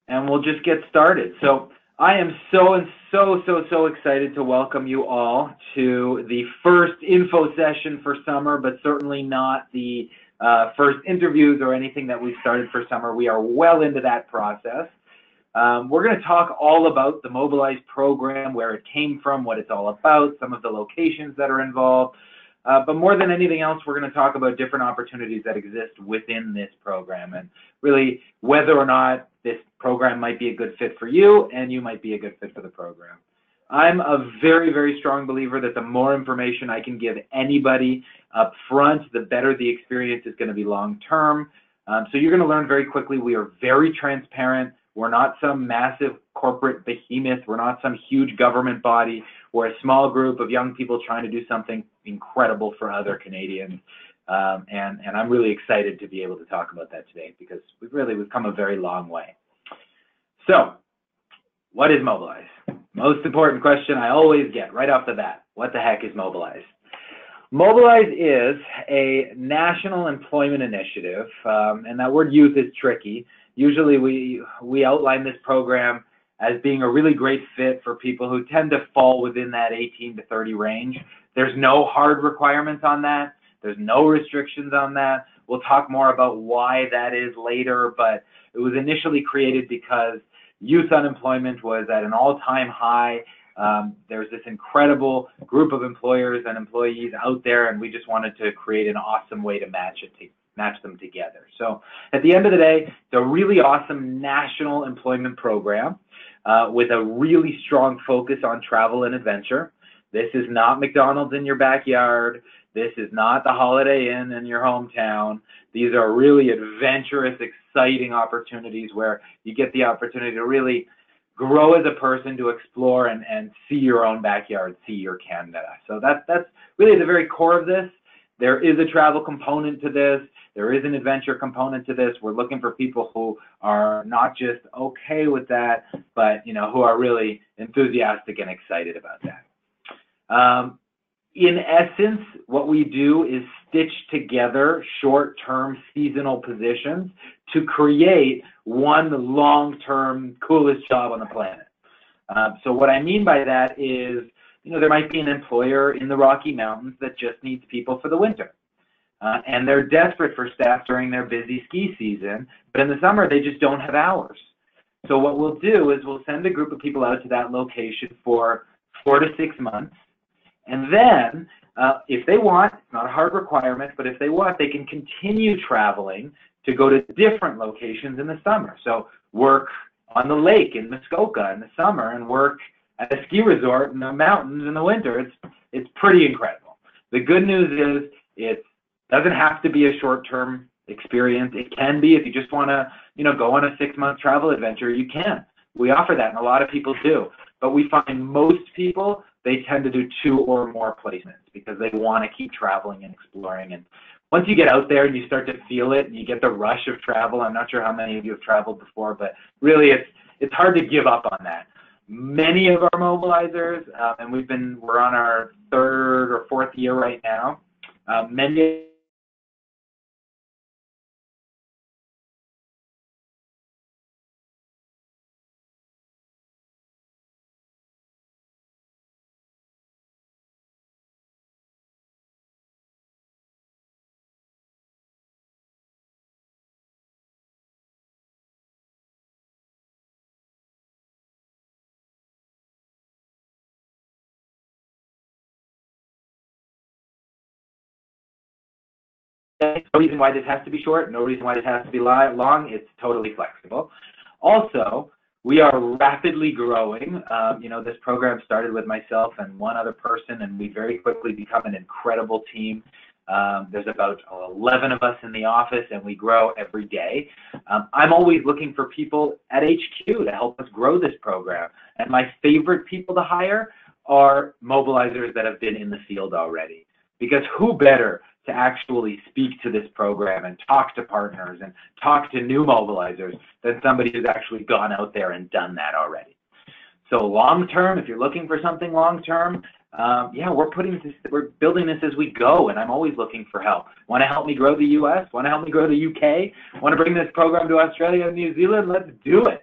and we'll just get started. So I am so excited to welcome you all to the first info session for summer, but certainly not the first interviews or anything that we've started for summer. We are well into that process. We're going to talk all about the Mobilize program, where it came from, what it's all about, some of the locations that are involved. But more than anything else, we're going to talk about different opportunities that exist within this program and really whether or not this program might be a good fit for you and you might be a good fit for the program. I'm a very strong believer that the more information I can give anybody up front, the better the experience is going to be long term. So you're going to learn very quickly. We are very transparent. We're not some massive corporate behemoth. We're not some huge government body. We're a small group of young people trying to do something incredible for other Canadians. And I'm really excited to be able to talk about that today because we've come a very long way. So what is Mobilize? Most important question I always get right off the bat. What the heck is Mobilize? Mobilize is a national employment initiative, and that word youth is tricky. Usually we outline this program as being a really great fit for people who tend to fall within that 18 to 30 range. There's no hard requirements on that. There's no restrictions on that. We'll talk more about why that is later, but it was initially created because youth unemployment was at an all-time high. There's this incredible group of employers and employees out there, and we just wanted to create an awesome way to match them together. So at the end of the day, it's a really awesome national employment program with a really strong focus on travel and adventure. This is not McDonald's in your backyard. This is not the Holiday Inn in your hometown. These are really adventurous, exciting opportunities where you get the opportunity to really grow as a person, to explore and see your own backyard, see your Canada. So that's really the very core of this. There is a travel component to this. There is an adventure component to this. We're looking for people who are not just okay with that, but who are really enthusiastic and excited about that. In essence, what we do is stitch together short-term seasonal positions to create one long-term coolest job on the planet. So what I mean by that is, there might be an employer in the Rocky Mountains that just needs people for the winter. And they're desperate for staff during their busy ski season, but in the summer they just don't have hours. So what we'll do is we'll send a group of people out to that location for 4 to 6 months. And then, if they want, it's not a hard requirement, but if they want, they can continue traveling to go to different locations in the summer. So work on the lake in Muskoka in the summer and work at a ski resort in the mountains in the winter. It's pretty incredible. The good news is it doesn't have to be a short-term experience. It can be if you just want to, go on a 6-month travel adventure, you can. We offer that, and a lot of people do. But we find most people, they tend to do 2 or more placements because they want to keep traveling and exploring. And once you get out there and you start to feel it and you get the rush of travel, I'm not sure how many of you have traveled before, but really it's hard to give up on that. Many of our mobilizers, and we're on our 3rd or 4th year right now, many no reason why this has to be short, no reason why this has to be long. It's totally flexible. Also, we are rapidly growing. This program started with myself and one other person, and we very quickly become an incredible team. There's about 11 of us in the office, and we grow every day. I'm always looking for people at HQ to help us grow this program. And my favorite people to hire are mobilizers that have been in the field already. Because who better to actually speak to this program and talk to partners and talk to new mobilizers than somebody who's actually gone out there and done that already. So long term, if you're looking for something long term, we're building this as we go, and I'm always looking for help. Want to help me grow the US? Want to help me grow the UK? Want to bring this program to Australia and New Zealand? Let's do it.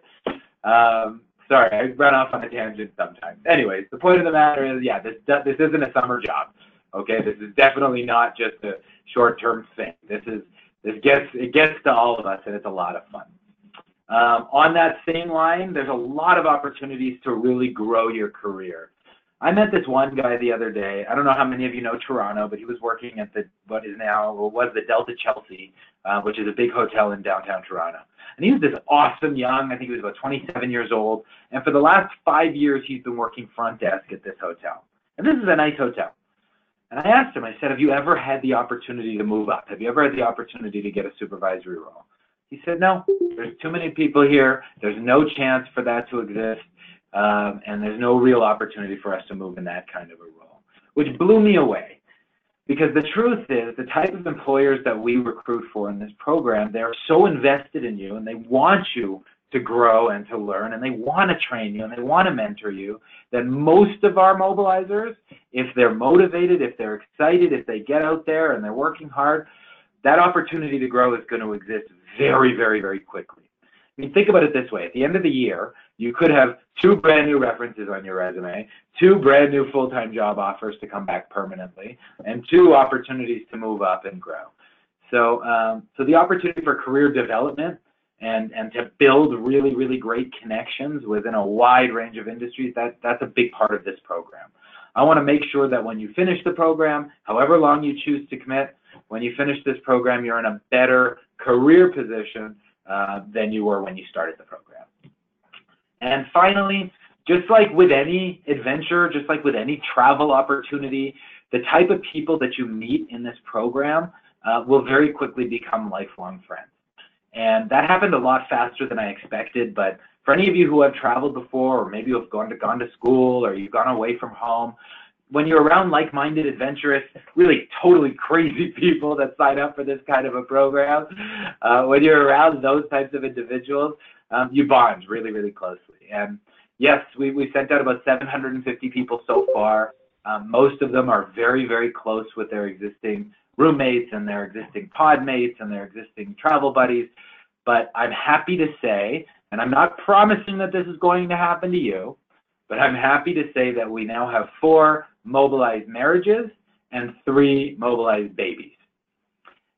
Sorry, I run off on a tangent sometimes. Anyways, the point of the matter is, yeah, this isn't a summer job. Okay, this is definitely not just a short-term thing. It gets to all of us, and it's a lot of fun. On that same line, there's a lot of opportunities to really grow your career. I met this one guy the other day. I don't know how many of you know Toronto, but he was working at was the Delta Chelsea, which is a big hotel in downtown Toronto. And he was this awesome young, I think he was about 27 years old. And for the last 5 years, he's been working front desk at this hotel. And this is a nice hotel. And I asked him, I said, have you ever had the opportunity to move up? Have you ever had the opportunity to get a supervisory role? He said, no, there's too many people here. There's no chance for that to exist. And there's no real opportunity for us to move in that kind of a role, which blew me away. Because the truth is, the type of employers that we recruit for in this program, they're so invested in you and they want you to grow and to learn and they want to train you and they want to mentor you, that most of our mobilizers, if they're motivated, if they're excited, if they get out there and they're working hard, that opportunity to grow is going to exist very, very, very quickly. I mean, think about it this way. At the end of the year, you could have 2 brand new references on your resume, 2 brand new full-time job offers to come back permanently, and 2 opportunities to move up and grow. So, the opportunity for career development and to build really, really great connections within a wide range of industries, that's a big part of this program. I want to make sure that when you finish the program, however long you choose to commit, when you finish this program, you're in a better career position than you were when you started the program. And finally, just like with any adventure, just like with any travel opportunity, the type of people that you meet in this program will very quickly become lifelong friends. And that happened a lot faster than I expected, but for any of you who have traveled before, or maybe you have gone to school, or you've gone away from home, when you're around like-minded, adventurous, really totally crazy people that sign up for this kind of a program, when you're around those types of individuals, you bond really, really closely. And yes, we sent out about 750 people so far. Most of them are very, very close with their existing roommates and their existing pod mates and their existing travel buddies. But I'm happy to say, and I'm not promising that this is going to happen to you, but I'm happy to say that we now have 4 Mobilize marriages and 3 Mobilize babies.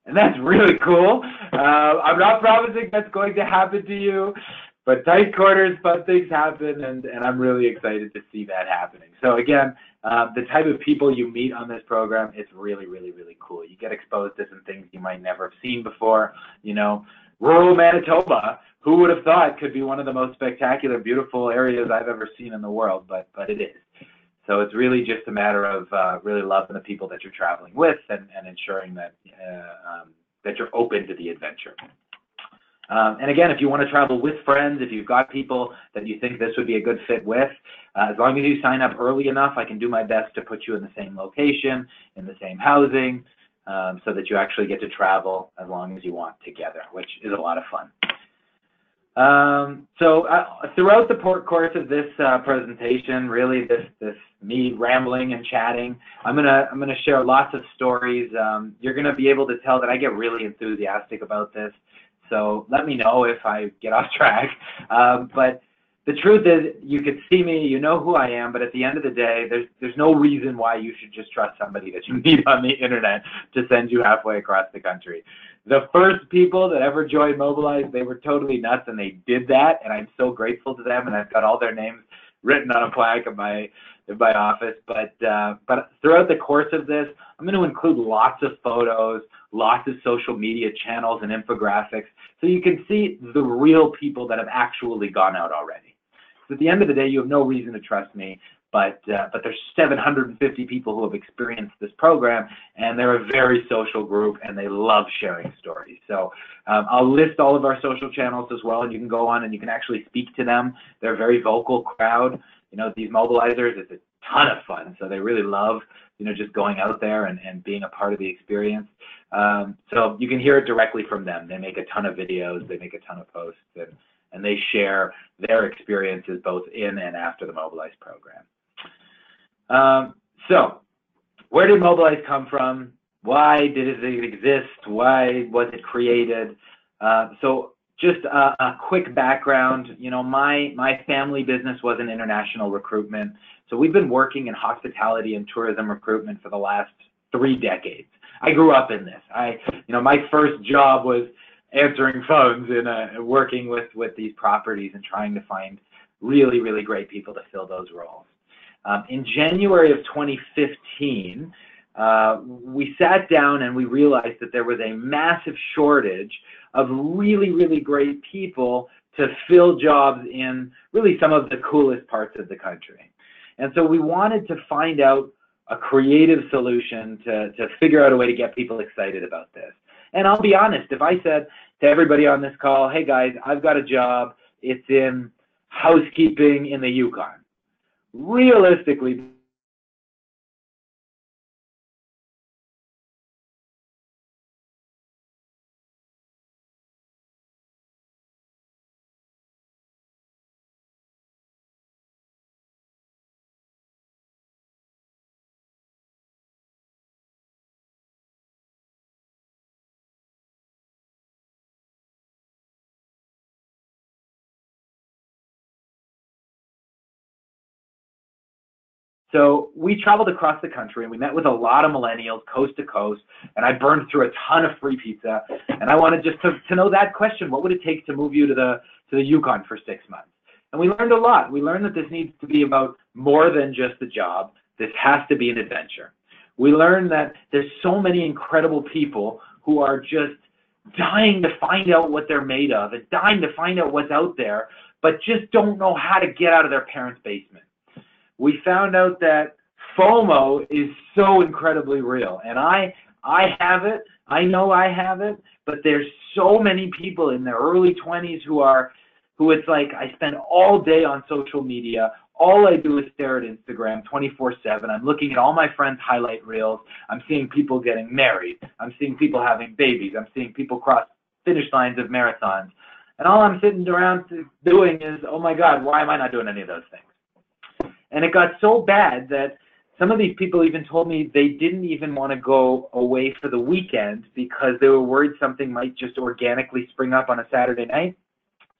And that's really cool. I'm not promising that's going to happen to you, but tight quarters, fun things happen, and I'm really excited to see that happening. So again, the type of people you meet on this program, it's really, really, really cool. You get exposed to some things you might never have seen before. You know, rural Manitoba, who would have thought could be one of the most spectacular, beautiful areas I've ever seen in the world, but it is. So it's really just a matter of really loving the people that you're traveling with and ensuring that that you're open to the adventure. And again, if you want to travel with friends, if you've got people that you think this would be a good fit with, as long as you sign up early enough, I can do my best to put you in the same location, in the same housing, so that you actually get to travel as long as you want together, which is a lot of fun. Throughout the course of this presentation, really this me rambling and chatting, I'm gonna share lots of stories. You're gonna be able to tell that I get really enthusiastic about this. So let me know if I get off track. But the truth is, you could see me, you know who I am, but at the end of the day, there's no reason why you should just trust somebody that you meet on the internet to send you halfway across the country. The first people that ever joined Mobilize, they were totally nuts, and they did that, and I'm so grateful to them, and I've got all their names written on a plaque in my office. But throughout the course of this, I'm going to include lots of photos, lots of social media channels and infographics, so you can see the real people that have actually gone out already. So at the end of the day, you have no reason to trust me, but there's 750 people who have experienced this program, and they're a very social group, and they love sharing stories. So I'll list all of our social channels as well, and you can go on and you can actually speak to them. They're a very vocal crowd. You know, these mobilizers, it's a ton of fun, so they really love, you know, just going out there and being a part of the experience. So you can hear it directly from them. They make a ton of videos, they make a ton of posts, and they share their experiences both in and after the Mobilize program. So where did Mobilize come from? Why did it exist? Why was it created? So just a quick background. You know, my family business was in international recruitment. So we've been working in hospitality and tourism recruitment for the last 3 decades. I grew up in this. My first job was answering phones and working with these properties and trying to find really, really great people to fill those roles. In January of 2015, we sat down and we realized that there was a massive shortage of really, really great people to fill jobs in really some of the coolest parts of the country. And so we wanted to find out a creative solution to figure out a way to get people excited about this. And I'll be honest, if I said to everybody on this call, hey guys, I've got a job, it's in housekeeping in the Yukon, realistically, so we traveled across the country and we met with a lot of millennials coast to coast, and I burned through a ton of free pizza. And I wanted just to know that question: what would it take to move you to the Yukon for 6 months? And we learned a lot. We learned that this needs to be about more than just a job. This has to be an adventure. We learned that there's so many incredible people who are just dying to find out what they're made of and dying to find out what's out there, but just don't know how to get out of their parents' basement. We found out that FOMO is so incredibly real, and I have it. I know I have it, but there's so many people in their early 20s who it's like, I spend all day on social media. All I do is stare at Instagram 24/7. I'm looking at all my friends' highlight reels. I'm seeing people getting married. I'm seeing people having babies. I'm seeing people cross finish lines of marathons. And all I'm sitting around doing is, oh my God, why am I not doing any of those things? And it got so bad that some of these people even told me they didn't even want to go away for the weekend because they were worried something might just organically spring up on a Saturday night.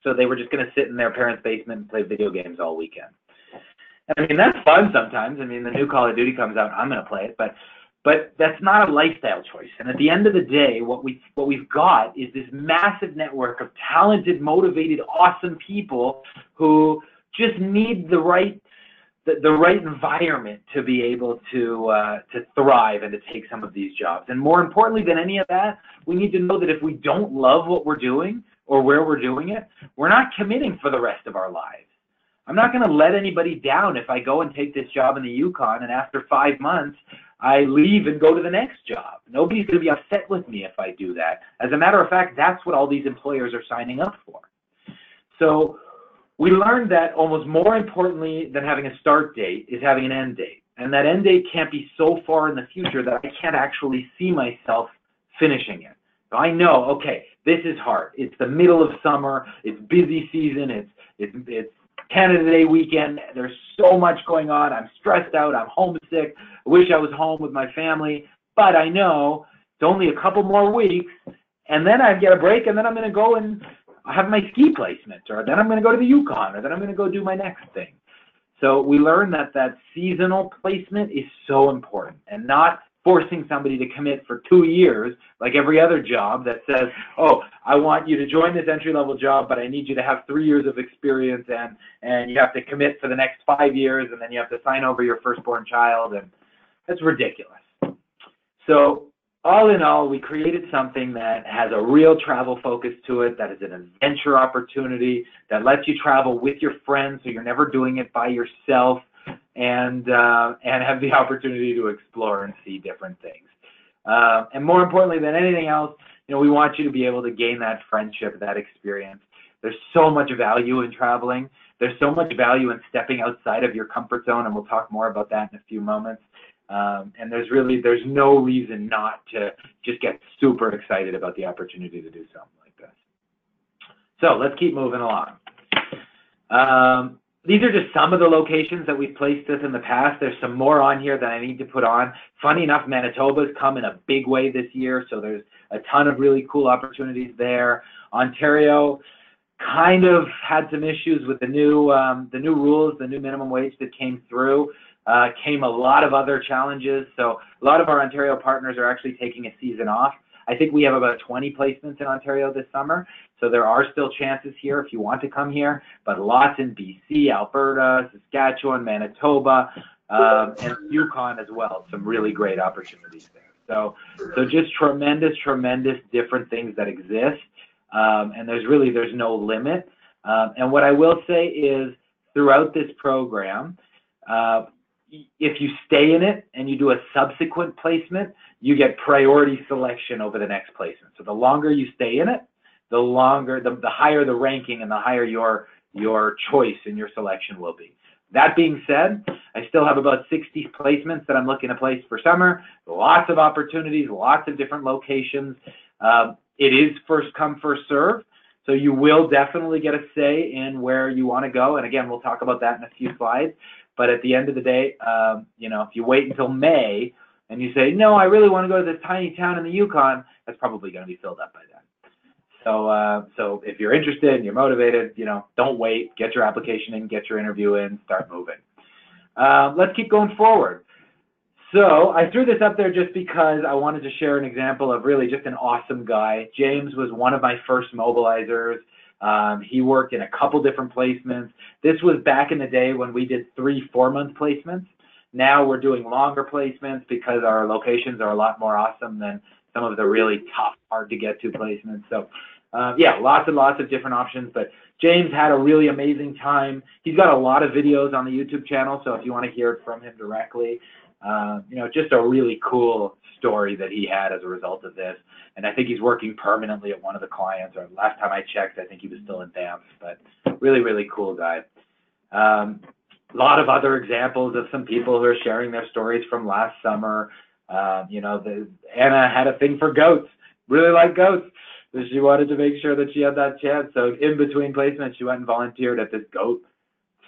So they were just going to sit in their parents' basement and play video games all weekend. I mean, that's fun sometimes. I mean, the new Call of Duty comes out, I'm going to play it, but that's not a lifestyle choice. And at the end of the day, what we've got is this massive network of talented, motivated, awesome people who just need the right environment to be able to thrive and to take some of these jobs. And more importantly than any of that, we need to know that if we don't love what we're doing or where we're doing it, we're not committing for the rest of our lives. I'm not going to let anybody down if I go and take this job in the Yukon and after 5 months I leave and go to the next job. Nobody's going to be upset with me if I do that. As a matter of fact, that's what all these employers are signing up for. So we learned that almost more importantly than having a start date is having an end date. And that end date can't be so far in the future that I can't actually see myself finishing it. So I know, okay, this is hard. It's the middle of summer. It's busy season. It's Canada Day weekend. There's so much going on. I'm stressed out. I'm homesick. I wish I was home with my family. But I know it's only a couple more weeks, and then I get a break, and then I'm going to go and have my ski placement, or then I'm going to go to the Yukon, or then I'm going to go do my next thing. So we learned that seasonal placement is so important, and not forcing somebody to commit for 2 years like every other job that says, oh, I want you to join this entry-level job, but I need you to have 3 years of experience, and you have to commit for the next 5 years, and then you have to sign over your firstborn child, and that's ridiculous. So all in all, we created something that has a real travel focus to it, that is an adventure opportunity, that lets you travel with your friends so you're never doing it by yourself, and have the opportunity to explore and see different things. And more importantly than anything else, we want you to be able to gain that friendship, that experience. There's so much value in traveling. There's so much value in stepping outside of your comfort zone, and we'll talk more about that in a few moments. And there's no reason not to just get super excited about the opportunity to do something like this. So let's keep moving along. These are just some of the locations that we've placed this in the past. There's some more on here that I need to put on. Funny enough, Manitoba's come in a big way this year, so there's a ton of really cool opportunities there. Ontario kind of had some issues with the new rules, the new minimum wage that came through. Came a lot of other challenges. So a lot of our Ontario partners are actually taking a season off. I think we have about 20 placements in Ontario this summer. So there are still chances here if you want to come here, but lots in BC, Alberta, Saskatchewan, Manitoba, and Yukon as well. Some really great opportunities there. So just tremendous different things that exist. And there's no limit. And what I will say is throughout this program, if you stay in it and you do a subsequent placement, you get priority selection over the next placement. So the longer you stay in it, the higher the ranking and the higher your choice and your selection will be. That being said, I still have about 60 placements that I'm looking to place for summer. Lots of opportunities, lots of different locations. It is first come, first serve. So you will definitely get a say in where you want to go. And again, we'll talk about that in a few slides. But at the end of the day, if you wait until May and you say, no, I really want to go to this tiny town in the Yukon, that's probably going to be filled up by then. So if you're interested and you're motivated, don't wait, get your application in, get your interview in, start moving. Let's keep going forward. So I threw this up there just because I wanted to share an example of really just an awesome guy. James was one of my first mobilizers. He worked in a couple different placements. This was back in the day when we did 3-4-month placements. Now we're doing longer placements because our locations are a lot more awesome than some of the really tough, hard to get to placements. So lots and lots of different options, but James had a really amazing time. He's got a lot of videos on the YouTube channel, so if you want to hear it from him directly, just a really cool story that he had as a result of this. And I think he's working permanently at one of the clients, or last time I checked, I think he was still in Banff, but really, really cool guy. A lot of other examples of some people who are sharing their stories from last summer. Anna had a thing for goats, really liked goats. So she wanted to make sure that she had that chance. So in between placements, she went and volunteered at this goat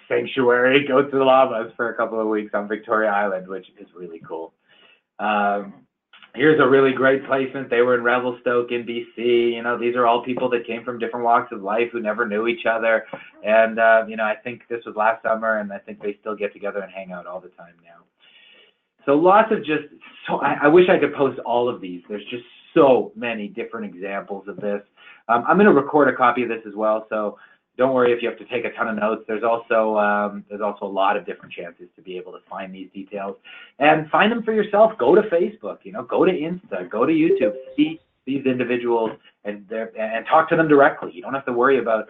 sanctuary, Goats and Llamas, for a couple of weeks on Victoria Island, which is really cool. Here's a really great placement. They were in Revelstoke in BC. These are all people that came from different walks of life who never knew each other. And, I think this was last summer, and I think they still get together and hang out all the time now. So lots of I wish I could post all of these. There's just so many different examples of this. I'm going to record a copy of this as well, so don't worry if you have to take a ton of notes. There's also a lot of different chances to be able to find these details and find them for yourself. Go to Facebook, go to Insta, go to YouTube, see these individuals and talk to them directly. You don't have to worry about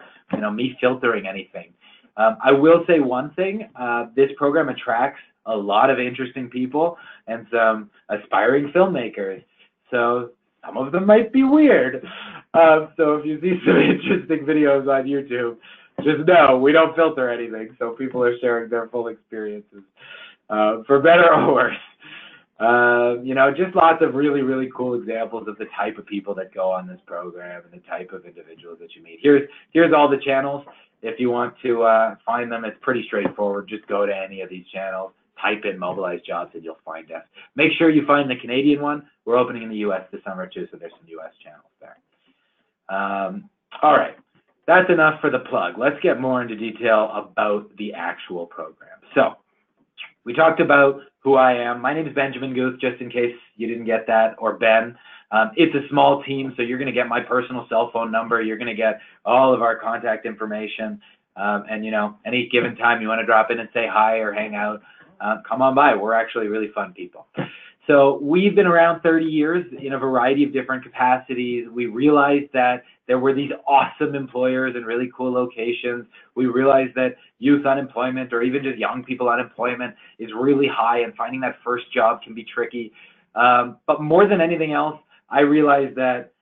me filtering anything. I will say one thing: this program attracts a lot of interesting people and some aspiring filmmakers. So some of them might be weird. So if you see some interesting videos on YouTube, just know we don't filter anything. So people are sharing their full experiences, for better or worse. Just lots of really, really cool examples of the type of people that go on this program and the type of individuals that you meet. Here's all the channels. If you want to find them, it's pretty straightforward. Just go to any of these channels, type in Mobilize Jobs, and you'll find us. Make sure you find the Canadian one. We're opening in the U.S. this summer, too, so there's some U.S. channels there. All right. That's enough for the plug. Let's get more into detail about the actual program. So we talked about who I am. My name is Benjamin Guth, just in case you didn't get that, or Ben. It's a small team, so you're going to get my personal cell phone number. You're going to get all of our contact information. And, any given time you want to drop in and say hi or hang out, come on by. We're actually really fun people. So we've been around 30 years in a variety of different capacities. We realized that there were these awesome employers in really cool locations. We realized that youth unemployment, or even just young people unemployment, is really high, and finding that first job can be tricky. But more than anything else, I realized that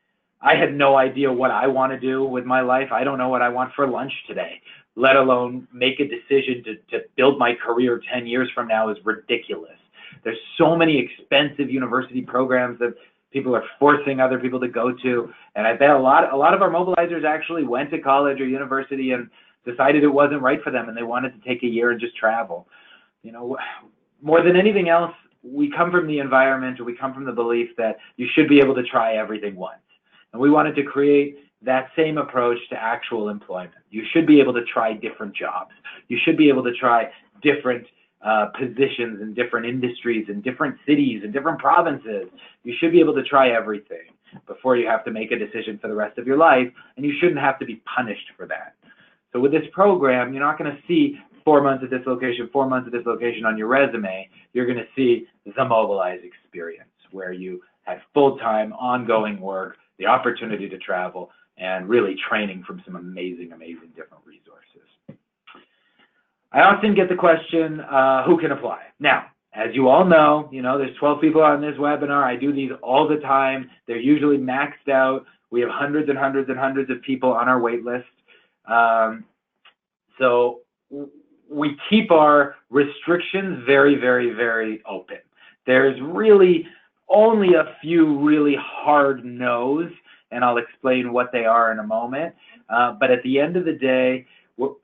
I had no idea what I want to do with my life. I don't know what I want for lunch today, let alone make a decision to build my career 10 years from now is ridiculous. There's so many expensive university programs that people are forcing other people to go to. And I bet a lot of our mobilizers actually went to college or university and decided it wasn't right for them, and they wanted to take a year and just travel. More than anything else, we come from the environment, or we come from the belief that you should be able to try everything once. And we wanted to create that same approach to actual employment. You should be able to try different jobs. You should be able to try different positions in different industries, in different cities, in different provinces. You should be able to try everything before you have to make a decision for the rest of your life, and you shouldn't have to be punished for that. So with this program, you're not going to see 4 months at this location, 4 months at this location on your resume. You're going to see the Mobilize experience, where you have full-time, ongoing work, the opportunity to travel, and really training from some amazing, amazing different resources. I often get the question, who can apply? Now, as you all know, there's 12 people on this webinar. I do these all the time. They're usually maxed out. We have hundreds and hundreds and hundreds of people on our wait list. So we keep our restrictions very, very, very open. There's really only a few really hard no's, and I'll explain what they are in a moment. But at the end of the day,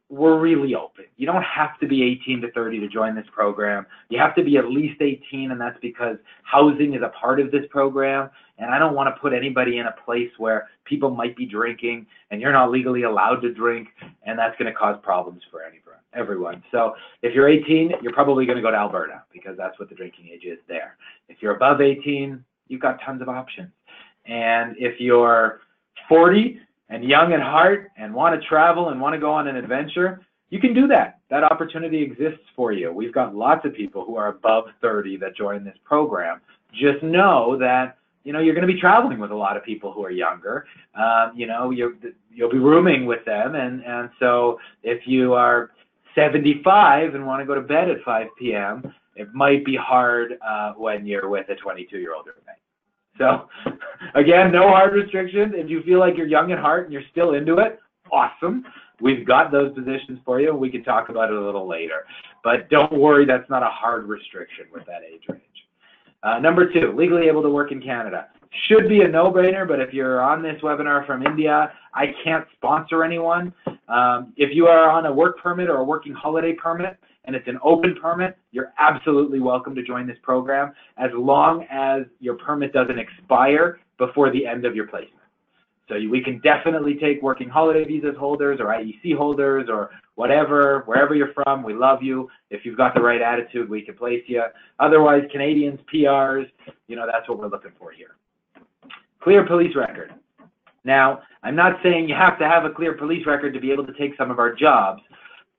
we're really open. You don't have to be 18 to 30 to join this program. You have to be at least 18, and that's because housing is a part of this program. And I don't want to put anybody in a place where people might be drinking and you're not legally allowed to drink, and that's going to cause problems for everyone. So if you're 18, you're probably going to go to Alberta because that's what the drinking age is there. If you're above 18, you've got tons of options. And if you're 40 and young at heart and want to travel and want to go on an adventure, you can do that. That opportunity exists for you. We've got lots of people who are above 30 that join this program. Just know that you're going to be traveling with a lot of people who are younger. You'll be rooming with them, and so if you are 75 and want to go to bed at 5 p.m., it might be hard when you're with a 22-year-old roommate. So, again, no hard restrictions. If you feel like you're young at heart and you're still into it, awesome. We've got those positions for you. We can talk about it a little later. But don't worry, that's not a hard restriction with that age range. Number 2, legally able to work in Canada. Should be a no-brainer, but if you're on this webinar from India, I can't sponsor anyone. If you are on a work permit or a working holiday permit, and it's an open permit, you're absolutely welcome to join this program as long as your permit doesn't expire before the end of your placement. So we can definitely take working holiday visas holders or IEC holders or whatever, wherever you're from. We love you. If you've got the right attitude, we can place you. Otherwise, Canadians, PRs, that's what we're looking for here. Clear police record. Now, I'm not saying you have to have a clear police record to be able to take some of our jobs,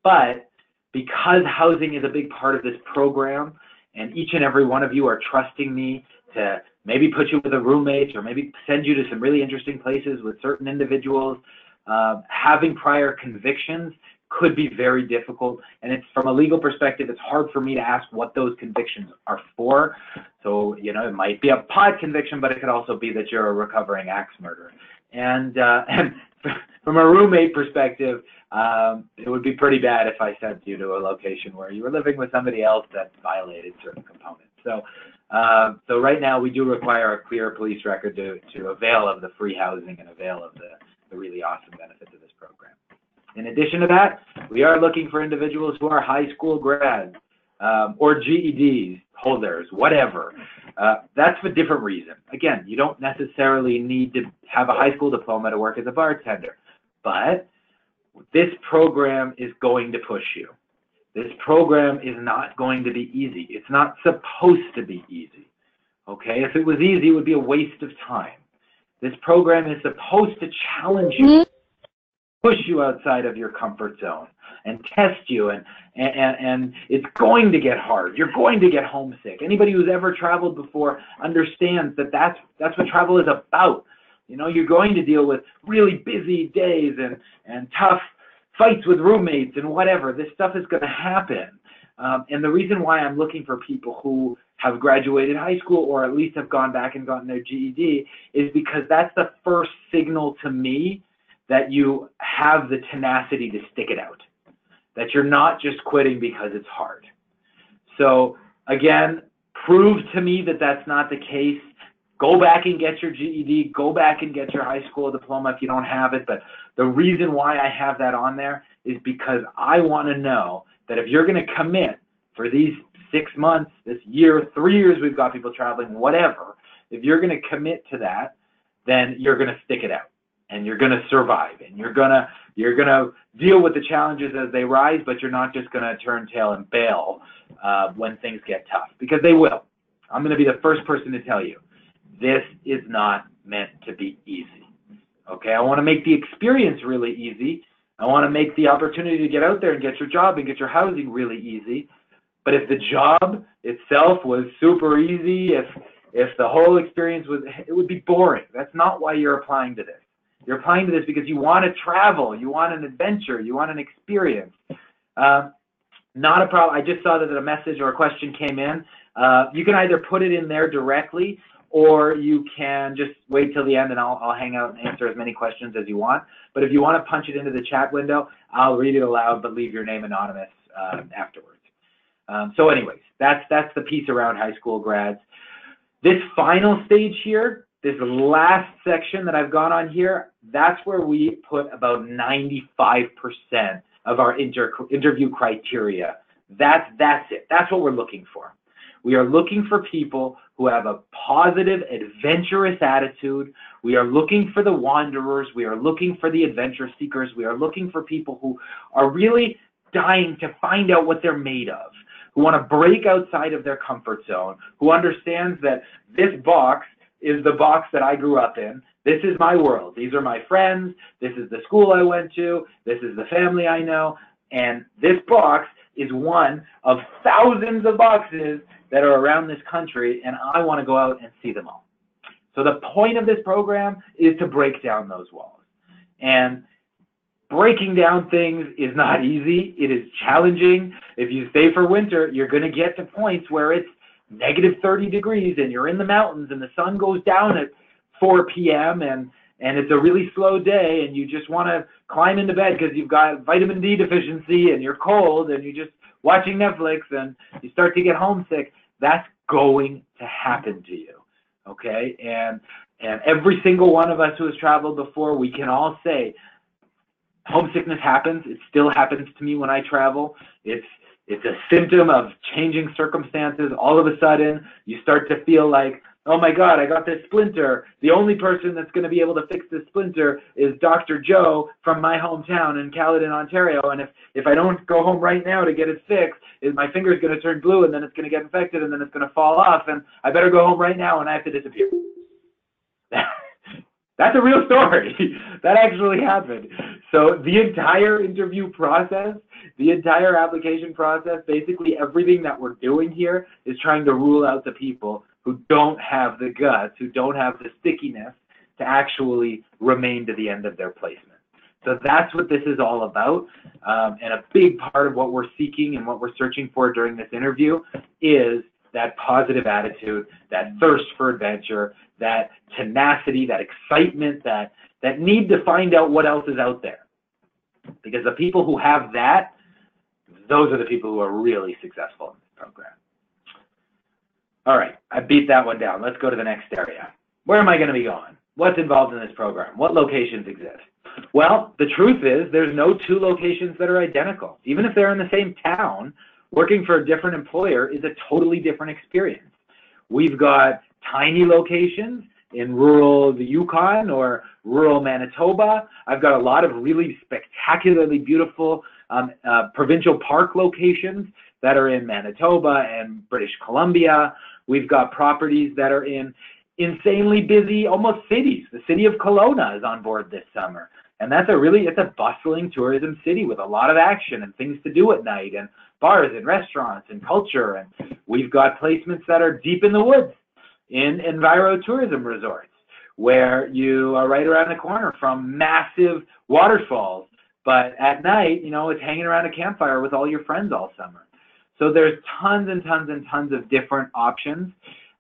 but because housing is a big part of this program, and each and every one of you are trusting me to maybe put you with a roommate or maybe send you to some really interesting places with certain individuals, having prior convictions could be very difficult. And it's from a legal perspective, it's hard for me to ask what those convictions are for. So, it might be a pot conviction, but it could also be that you're a recovering axe murderer. And from a roommate perspective, it would be pretty bad if I sent you to a location where you were living with somebody else that violated certain components. So right now we do require a clear police record to avail of the free housing and avail of the really awesome benefits of this program. In addition to that, we are looking for individuals who are high school grads or GED holders, whatever. That's for different reason. Again, you don't necessarily need to have a high school diploma to work as a bartender, but this program is going to push you. This program is not going to be easy. It's not supposed to be easy. Okay? If it was easy, it would be a waste of time. This program is supposed to challenge you, push you outside of your comfort zone and test you, and it's going to get hard. You're going to get homesick. Anybody who's ever traveled before understands that that's what travel is about. You're going to deal with really busy days and tough fights with roommates and whatever. This stuff is going to happen. And the reason why I'm looking for people who have graduated high school or at least have gone back and gotten their GED is because that's the first signal to me that you have the tenacity to stick it out, that you're not just quitting because it's hard. So again, prove to me that that's not the case. Go back and get your GED, go back and get your high school diploma if you don't have it. But the reason why I have that on there is because I want to know that if you're going to commit for these 6 months, this year, 3 years we've got people traveling, whatever. If you're going to commit to that, then you're going to stick it out and you're going to survive and you're going to deal with the challenges as they rise, but you're not just going to turn tail and bail when things get tough, because they will. I'm going to be the first person to tell you, this is not meant to be easy. Okay, I want to make the experience really easy. I want to make the opportunity to get out there and get your job and get your housing really easy. But if the job itself was super easy, if the whole experience was, it would be boring. That's not why you're applying to this. You're applying to this because you want to travel, you want an adventure, you want an experience. Not a problem. I just saw that a message or a question came in. You can either put it in there directly, or you can just wait till the end and I'll hang out and answer as many questions as you want. But if you want to punch it into the chat window, I'll read it aloud, but leave your name anonymous afterwards. So anyways, that's the piece around high school grads. This final stage here, this last section that I've got on here, that's where we put about 95% of our interview criteria. That's it. That's what we're looking for. We are looking for people who have a positive, adventurous attitude. We are looking for the wanderers. We are looking for the adventure seekers. We are looking for people who are really dying to find out what they're made of, who want to break outside of their comfort zone, who understands that this box is the box that I grew up in. This is my world. These are my friends. This is the school I went to. This is the family I know. And this box is one of thousands of boxes that are around this country, and I want to go out and see them all. So the point of this program is to break down those walls. And breaking down things is not easy. It is challenging. If you stay for winter, you're going to get to points where it's negative 30 degrees and you're in the mountains and the sun goes down at 4 p.m. and it's a really slow day and you just want to climb into bed because you've got vitamin D deficiency and you're cold and you're just watching Netflix and you start to get homesick. That's going to happen to you, okay? And every single one of us who has traveled before, we can all say, homesickness happens. It still happens to me when I travel. It's a symptom of changing circumstances. All of a sudden, you start to feel like, oh my God, I got this splinter. The only person that's going to be able to fix this splinter is Dr. Joe from my hometown in Caledon, Ontario. And if I don't go home right now to get it fixed, my finger's going to turn blue and then it's going to get infected and then it's going to fall off. And I better go home right now and I have to disappear. That's a real story. That actually happened. So the entire interview process, the entire application process, basically everything that we're doing here is trying to rule out the people who don't have the guts, who don't have the stickiness to actually remain to the end of their placement. So that's what this is all about. And a big part of what we're seeking and what we're searching for during this interview is that positive attitude, that thirst for adventure, that tenacity, that excitement, that need to find out what else is out there. Because the people who have that, those are the people who are really successful in this program. All right, I beat that one down. Let's go to the next area. Where am I going to be going? What's involved in this program? What locations exist? Well, the truth is there's no two locations that are identical. Even if they're in the same town, working for a different employer is a totally different experience. We've got tiny locations in rural the Yukon or rural Manitoba. I've got a lot of really spectacularly beautiful provincial park locations that are in Manitoba and British Columbia. We've got properties that are in insanely busy, almost cities. The city of Kelowna is on board this summer. And that's it's a bustling tourism city with a lot of action and things to do at night and bars and restaurants and culture. And we've got placements that are deep in the woods in envirotourism resorts where you are right around the corner from massive waterfalls. But at night, it's hanging around a campfire with all your friends all summer. So there's tons and tons and tons of different options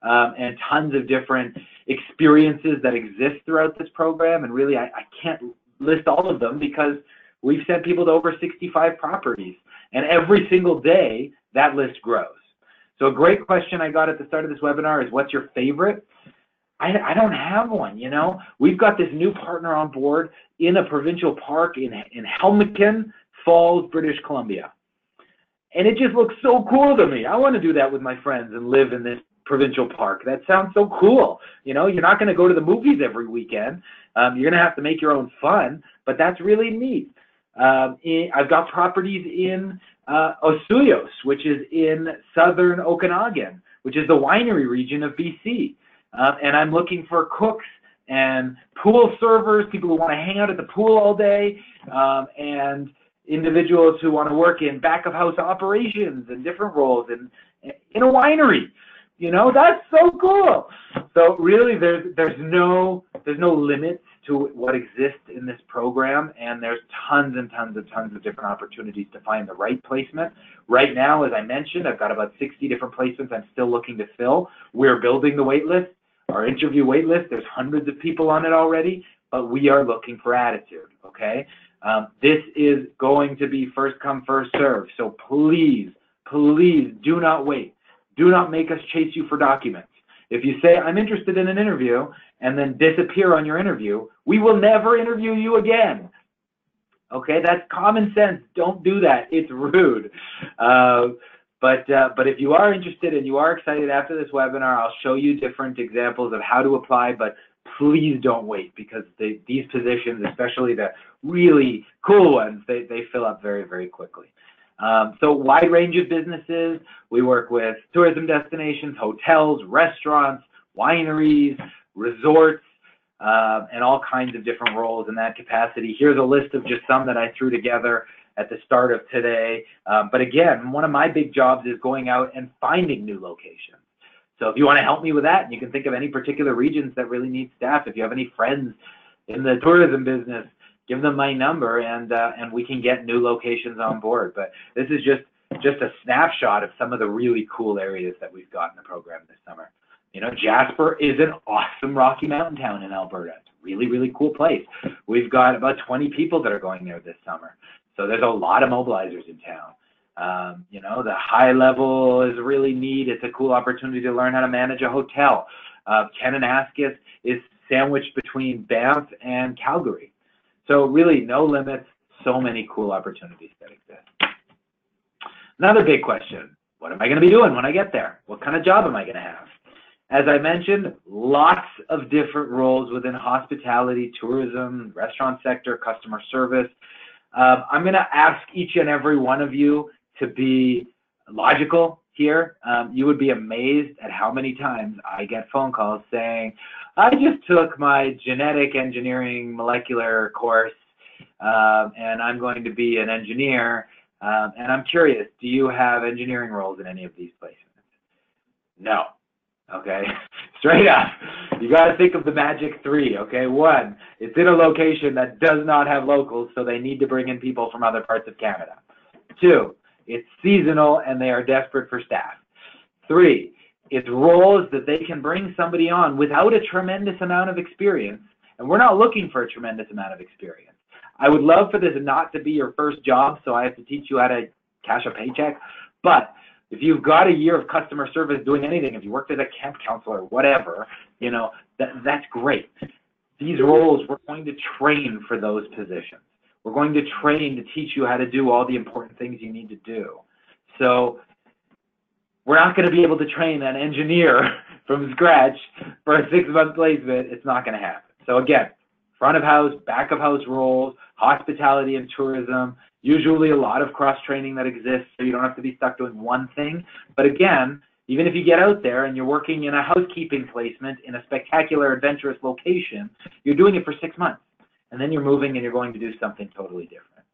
and tons of different experiences that exist throughout this program. And really, I can't list all of them because we've sent people to over 65 properties. And every single day, that list grows. So a great question I got at the start of this webinar is, what's your favorite? I don't have one, We've got this new partner on board in a provincial park in Helmicton Falls, British Columbia. And it just looks so cool to me. I want to do that with my friends and live in this provincial park. That sounds so cool. You know, you're not going to go to the movies every weekend. You're going to have to make your own fun, but that's really neat. I've got properties in Osuyos, which is in southern Okanagan, which is the winery region of BC. And I'm looking for cooks and pool servers, people who want to hang out at the pool all day, and individuals who want to work in back of house operations and different roles in a winery. You know, that's so cool. So really there's no limits to what exists in this program, and there's tons of different opportunities to find the right placement. Right now, as I mentioned, I've got about 60 different placements I'm still looking to fill. We're building the wait list, our interview wait list. There's hundreds of people on it already, but we are looking for attitude, okay? This is going to be first come, first serve. So please do not wait. Do not make us chase you for documents. If you say, I'm interested in an interview, and then disappear on your interview, we will never interview you again. Okay, that's common sense. Don't do that. It's rude. But if you are interested and you are excited after this webinar, I'll show you different examples of how to apply, but please don't wait, because these positions, especially the really cool ones, they fill up very, very quickly. So wide range of businesses. We work with tourism destinations, hotels, restaurants, wineries, resorts, and all kinds of different roles in that capacity. Here's a list of just some that I threw together at the start of today. But again, one of my big jobs is going out and finding new locations. So if you want to help me with that, and you can think of any particular regions that really need staff, if you have any friends in the tourism business, give them my number, and we can get new locations on board. But this is just a snapshot of some of the really cool areas that we've got in the program this summer. You know, Jasper is an awesome Rocky Mountain town in Alberta. It's a really, really cool place. We've got about 20 people that are going there this summer. So there's a lot of mobilizers in town. You know, the high level is really neat. It's a cool opportunity to learn how to manage a hotel. Kananaskis is sandwiched between Banff and Calgary. So really no limits, so many cool opportunities that exist. Another big question, what am I going to be doing when I get there? What kind of job am I going to have? As I mentioned, lots of different roles within hospitality, tourism, restaurant sector, customer service. I'm going to ask each and every one of you to be logical here. You would be amazed at how many times I get phone calls saying, I just took my genetic engineering molecular course, and I'm going to be an engineer, and I'm curious, do you have engineering roles in any of these places? No. Okay, straight up. You got to think of the magic three, okay? One, it's in a location that does not have locals, so they need to bring in people from other parts of Canada. Two, it's seasonal and they are desperate for staff. Three, it's roles that they can bring somebody on without a tremendous amount of experience, and we're not looking for a tremendous amount of experience. I would love for this not to be your first job, so I have to teach you how to cash a paycheck, but if you've got a year of customer service doing anything, if you worked as a camp counselor, whatever, you know, that's great. These roles, we're going to train for those positions. We're going to train to teach you how to do all the important things you need to do. So we're not going to be able to train an engineer from scratch for a 6-month placement. It's not going to happen. So again, front of house, back of house roles, hospitality and tourism, usually a lot of cross-training that exists, so you don't have to be stuck doing one thing. But again, even if you get out there and you're working in a housekeeping placement in a spectacular, adventurous location, you're doing it for 6 months. And then you're moving and you're going to do something totally different.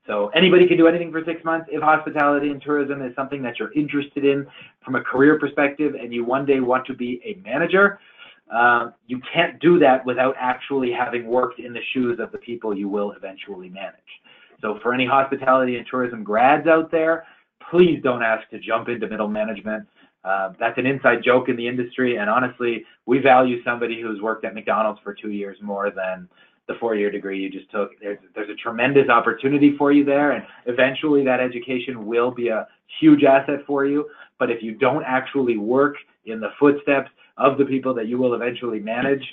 So anybody can do anything for 6 months. If hospitality and tourism is something that you're interested in from a career perspective and you one day want to be a manager, you can't do that without actually having worked in the shoes of the people you will eventually manage. So for any hospitality and tourism grads out there, please don't ask to jump into middle management. That's an inside joke in the industry, and honestly, we value somebody who's worked at McDonald's for 2 years more than the 4-year degree you just took. There's a tremendous opportunity for you there, and eventually that education will be a huge asset for you. But if you don't actually work in the footsteps of the people that you will eventually manage,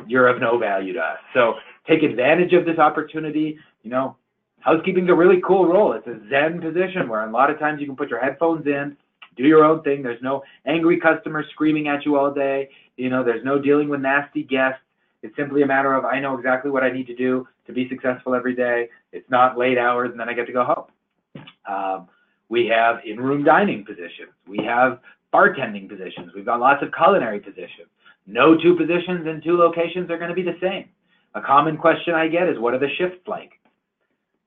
you're of no value to us. So take advantage of this opportunity. You know, Housekeeping's a really cool role. It's a zen position where a lot of times you can put your headphones in, do your own thing. There's no angry customers screaming at you all day. You know, there's no dealing with nasty guests. It's simply a matter of I know exactly what I need to do to be successful every day. It's not late hours and then I get to go home. We have in-room dining positions. We have bartending positions. We've got lots of culinary positions. No two positions in two locations are going to be the same. A common question I get is, what are the shifts like?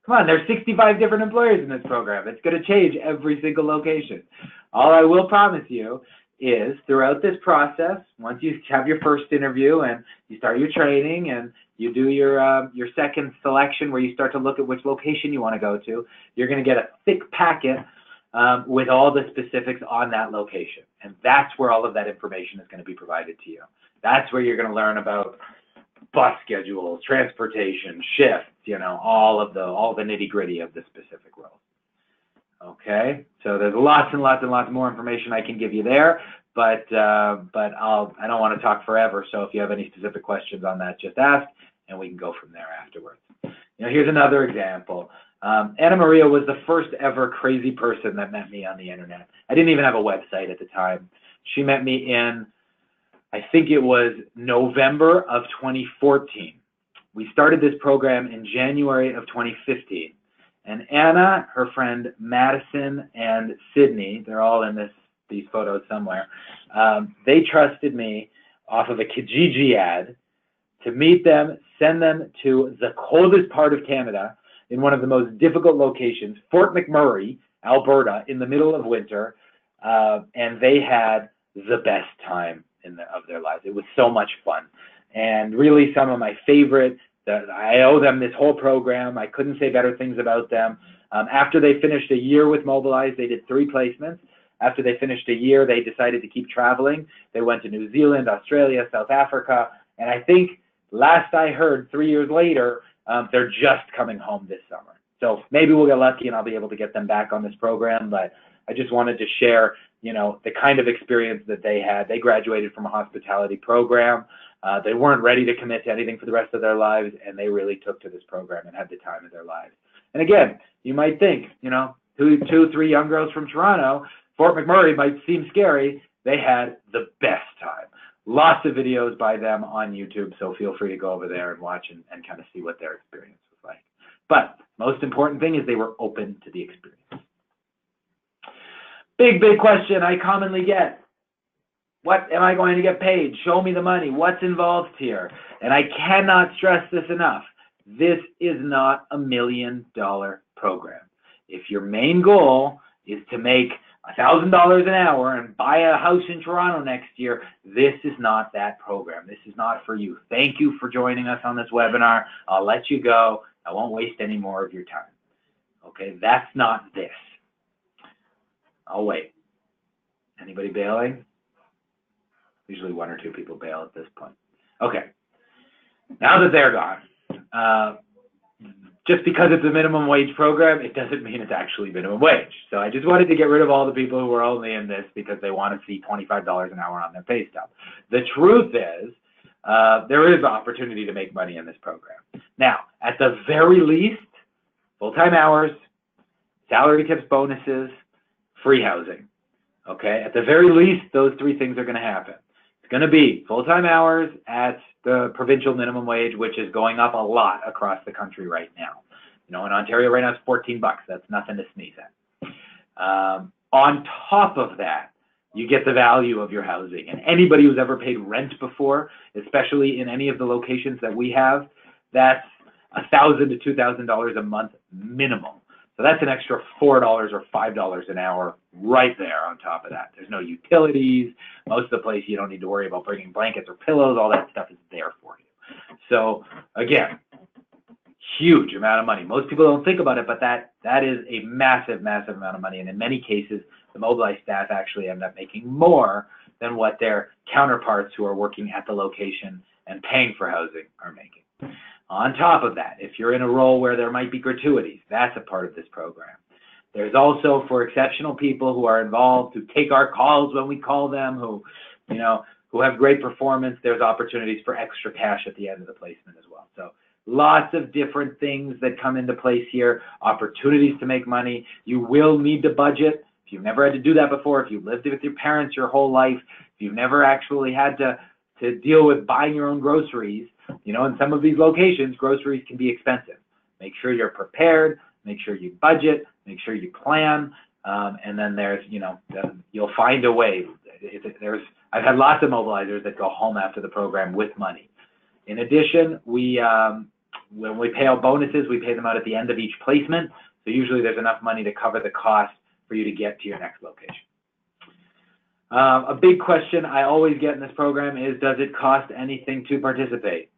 Come on, there's 65 different employers in this program. It's going to change every single location. All I will promise you is throughout this process, once you have your first interview and you start your training and you do your second selection where you start to look at which location you want to go to, you're going to get a thick packet with all the specifics on that location. And that's where all of that information is going to be provided to you. That's where you're going to learn about bus schedules, transportation, shifts, you know, all the nitty-gritty of the specific role. Okay, so there's lots and lots and lots more information I can give you there, but I don't want to talk forever. So if you have any specific questions on that, just ask, and we can go from there afterwards. You know, here's another example. Anna Maria was the first ever crazy person that met me on the internet. I didn't even have a website at the time. She met me in, I think it was November of 2014. We started this program in January of 2015. And Anna, her friend Madison, and Sydney, they're all in these photos somewhere, they trusted me off of a Kijiji ad to meet them, send them to the coldest part of Canada in one of the most difficult locations, Fort McMurray, Alberta, in the middle of winter, and they had the best time of their lives. It was so much fun. And really some of my favorite, I owe them this whole program. I couldn't say better things about them. After they finished a year with Mobilize, they did 3 placements. After they finished a year, they decided to keep traveling. They went to New Zealand, Australia, South Africa, and I think last I heard 3 years later, they're just coming home this summer. So maybe we'll get lucky and I'll be able to get them back on this program, but I just wanted to share, you know, the kind of experience that they had. They graduated from a hospitality program. They weren't ready to commit to anything for the rest of their lives, and they really took to this program and had the time of their lives. And again, you might think, you know, two, 3 young girls from Toronto, Fort McMurray might seem scary. They had the best time. Lots of videos by them on YouTube, so feel free to go over there and watch and kind of see what their experience was like. But most important thing is they were open to the experience. Big question I commonly get. What am I going to get paid? Show me the money. What's involved here? And I cannot stress this enough. This is not $1 million program. If your main goal is to make $1,000 an hour and buy a house in Toronto next year, this is not that program. This is not for you. Thank you for joining us on this webinar. I'll let you go. I won't waste any more of your time. Okay, that's not this. I'll wait. Anybody bailing? Usually 1 or 2 people bail at this point. Okay, now that they're gone, just because it's a minimum wage program, it doesn't mean it's actually minimum wage. So I just wanted to get rid of all the people who are only in this because they want to see $25 an hour on their pay stub. The truth is, there is opportunity to make money in this program. Now, at the very least, full-time hours, salary tips, bonuses, free housing. Okay, at the very least, those 3 things are going to happen. It's going to be full-time hours at the provincial minimum wage, which is going up a lot across the country right now. You know, in Ontario right now it's $14. That's nothing to sneeze at. On top of that, you get the value of your housing. And anybody who's ever paid rent before, especially in any of the locations that we have, that's $1,000 to $2,000 a month minimum. So that's an extra $4 or $5 an hour right there on top of that. There's no utilities. Most of the place you don't need to worry about bringing blankets or pillows. All that stuff is there for you. So again, huge amount of money. Most people don't think about it, but that is a massive, massive amount of money. And in many cases, the Mobilize staff actually end up making more than what their counterparts who are working at the location and paying for housing are making. On top of that, if you're in a role where there might be gratuities, that's a part of this program. There's also for exceptional people who are involved, who take our calls when we call them, who have great performance, there's opportunities for extra cash at the end of the placement as well. So Lots of different things that come into place here, opportunities to make money. You will need to budget. If you've never had to do that before, if you've lived with your parents your whole life, if you've never actually had to deal with buying your own groceries, you know, in some of these locations, groceries can be expensive. Make sure you're prepared, make sure you budget, make sure you plan, and then there's, you know, you'll find a way. I've had lots of mobilizers that go home after the program with money. In addition, when we pay out bonuses, we pay them out at the end of each placement. So usually there's enough money to cover the cost for you to get to your next location. A big question I always get in this program is, does it cost anything to participate?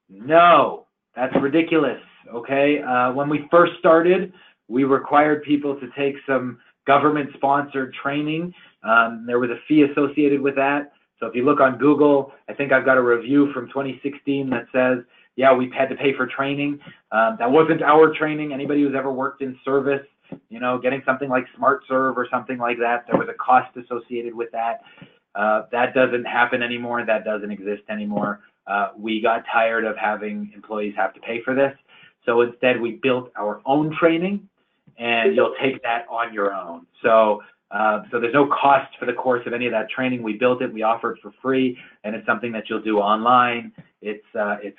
No, that's ridiculous, okay? When we first started, we required people to take some government-sponsored training. There was a fee associated with that. So if you look on Google, I think I've got a review from 2016 that says, yeah, we've had to pay for training. That wasn't our training. Anybody who's ever worked in service, you know, getting something like SmartServe or something like that, there was a cost associated with that. That doesn't happen anymore. That doesn't exist anymore. We got tired of having employees have to pay for this. So instead, we built our own training, and you'll take that on your own. So there's no cost for the course of any of that training. We built it, we offer it for free, and it's something that you'll do online. It's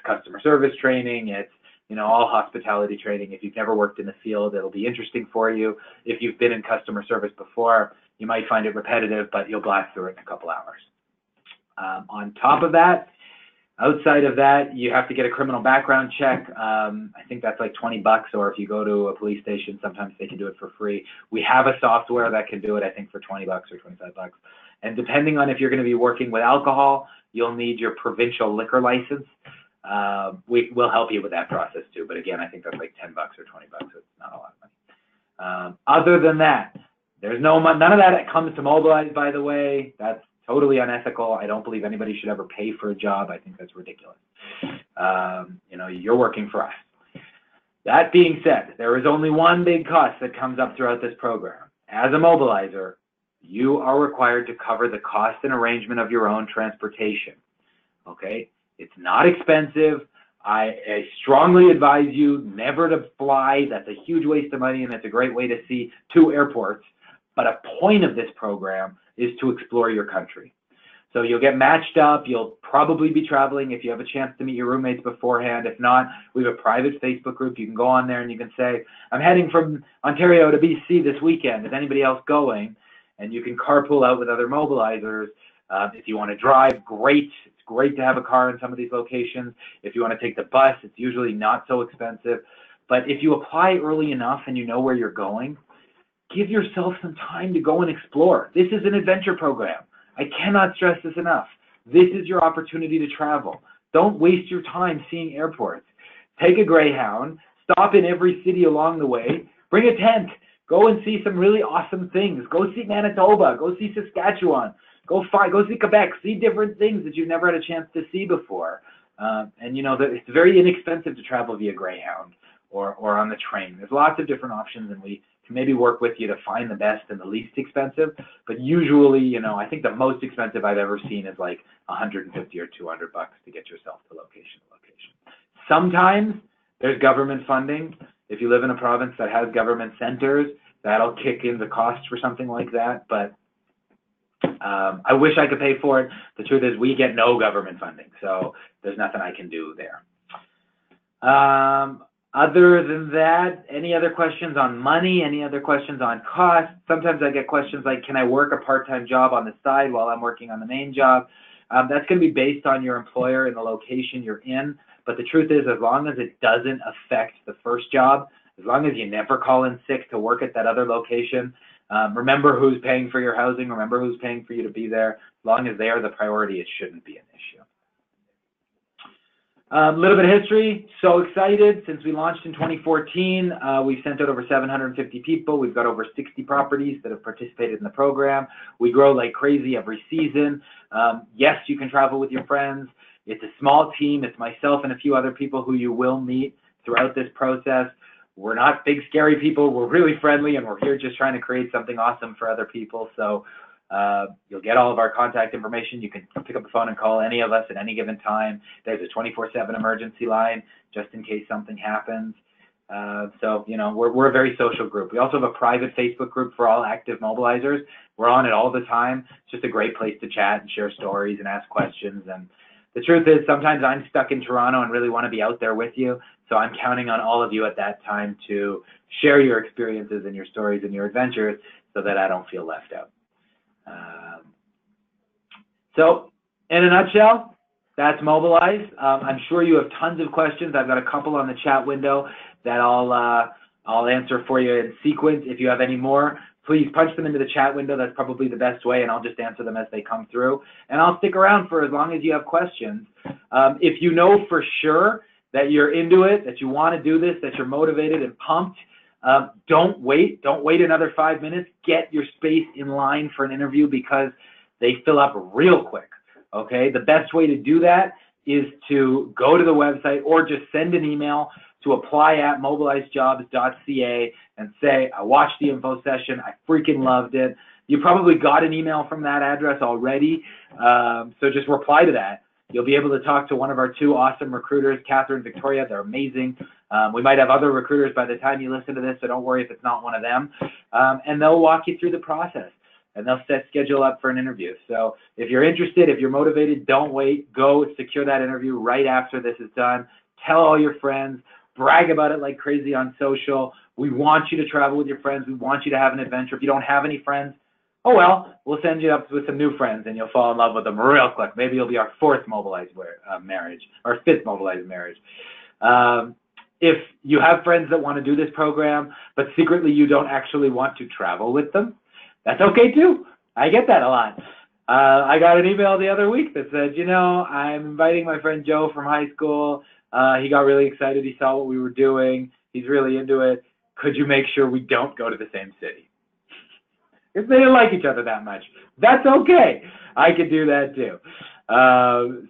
customer service training. It's, you know, all hospitality training. If you've never worked in the field, it'll be interesting for you. If you've been in customer service before, you might find it repetitive, but you'll blast through it in a couple hours. On top of that, outside of that, you have to get a criminal background check. I think that's like $20, or if you go to a police station, sometimes they can do it for free. We have a software that can do it, I think, for $20 or $25. And depending on if you're going to be working with alcohol, you'll need your provincial liquor license. We'll help you with that process too. But again, I think that's like $10 or $20. So it's not a lot of money. Other than that, there's none of that comes to Mobilize, by the way. That's totally unethical. I don't believe anybody should ever pay for a job. I think that's ridiculous. You know, you're working for us. That being said, there is only one big cost that comes up throughout this program. As a mobilizer, you are required to cover the cost and arrangement of your own transportation. Okay? It's not expensive. I strongly advise you never to fly. That's a huge waste of money, and that's a great way to see 2 airports. But a point of this program is to explore your country. So you'll get matched up. You'll probably be traveling if you have a chance to meet your roommates beforehand. If not, we have a private Facebook group. You can go on there and you can say, I'm heading from Ontario to BC this weekend. Is anybody else going? And you can carpool out with other mobilizers. If you want to drive, great. It's great to have a car in some of these locations. If you want to take the bus, it's usually not so expensive. But if you apply early enough and you know where you're going, give yourself some time to go and explore. This is an adventure program. I cannot stress this enough. This is your opportunity to travel. Don't waste your time seeing airports. Take a Greyhound, stop in every city along the way, bring a tent, go and see some really awesome things. Go see Manitoba, go see Saskatchewan, go see Quebec, see different things that you've never had a chance to see before. And you know, it's very inexpensive to travel via Greyhound or on the train. There's lots of different options, and we can maybe work with you to find the best and the least expensive. But usually, you know, I think the most expensive I've ever seen is like $150 or $200 to get yourself to location to location. Sometimes there's government funding. If you live in a province that has government centers, that'll kick in the cost for something like that. But I wish I could pay for it. The truth is we get no government funding, so there's nothing I can do there. Other than that, any other questions on money? Any other questions on cost? Sometimes I get questions like, can I work a part-time job on the side while I'm working on the main job? That's going to be based on your employer and the location you're in. But the truth is, as long as it doesn't affect the first job, as long as you never call in sick to work at that other location, remember who's paying for your housing, remember who's paying for you to be there. As long as they are the priority, it shouldn't be an issue. A little bit of history. So excited. Since we launched in 2014, we've sent out over 750 people. We've got over 60 properties that have participated in the program. We grow like crazy every season. Yes, you can travel with your friends. It's a small team. It's myself and a few other people who you will meet throughout this process. We're not big, scary people. We're really friendly, and we're here just trying to create something awesome for other people. So You'll get all of our contact information. You can pick up the phone and call any of us at any given time. There's a 24/7 emergency line just in case something happens. So, you know, we're a very social group. We also have a private Facebook group for all active mobilizers. We're on it all the time. It's just a great place to chat and share stories and ask questions. And the truth is, sometimes I'm stuck in Toronto and really want to be out there with you. So I'm counting on all of you at that time to share your experiences and your stories and your adventures so that I don't feel left out. So in a nutshell, that's Mobilize. I'm sure you have tons of questions. I've got a couple on the chat window that I'll answer for you in sequence. If you have any more, please punch them into the chat window. That's probably the best way, and I'll just answer them as they come through. And I'll stick around for as long as you have questions. If you know for sure that you're into it, that you want to do this, that you're motivated and pumped, don't wait. Don't wait another 5 minutes. Get your space in line for an interview because they fill up real quick, okay? The best way to do that is to go to the website or just send an email to apply@mobilizejobs.ca and say, I watched the info session, I freaking loved it. You probably got an email from that address already, so just reply to that. You'll be able to talk to one of our two awesome recruiters, Catherine and Victoria. They're amazing. We might have other recruiters by the time you listen to this, so don't worry if it's not one of them. And they'll walk you through the process, and they'll schedule up for an interview. So if you're interested, if you're motivated, don't wait. Go secure that interview right after this is done. Tell all your friends. Brag about it like crazy on social. We want you to travel with your friends. We want you to have an adventure. If you don't have any friends, oh well, we'll send you up with some new friends and you'll fall in love with them real quick. Maybe you'll be our fourth Mobilize marriage, or fifth Mobilize marriage. If you have friends that want to do this program, but secretly you don't actually want to travel with them, that's okay too. I get that a lot. I got an email the other week that said, you know, I'm inviting my friend Joe from high school. He got really excited. He saw what we were doing. He's really into it. Could you make sure we don't go to the same city? If they didn't like each other that much, that's okay. I could do that too.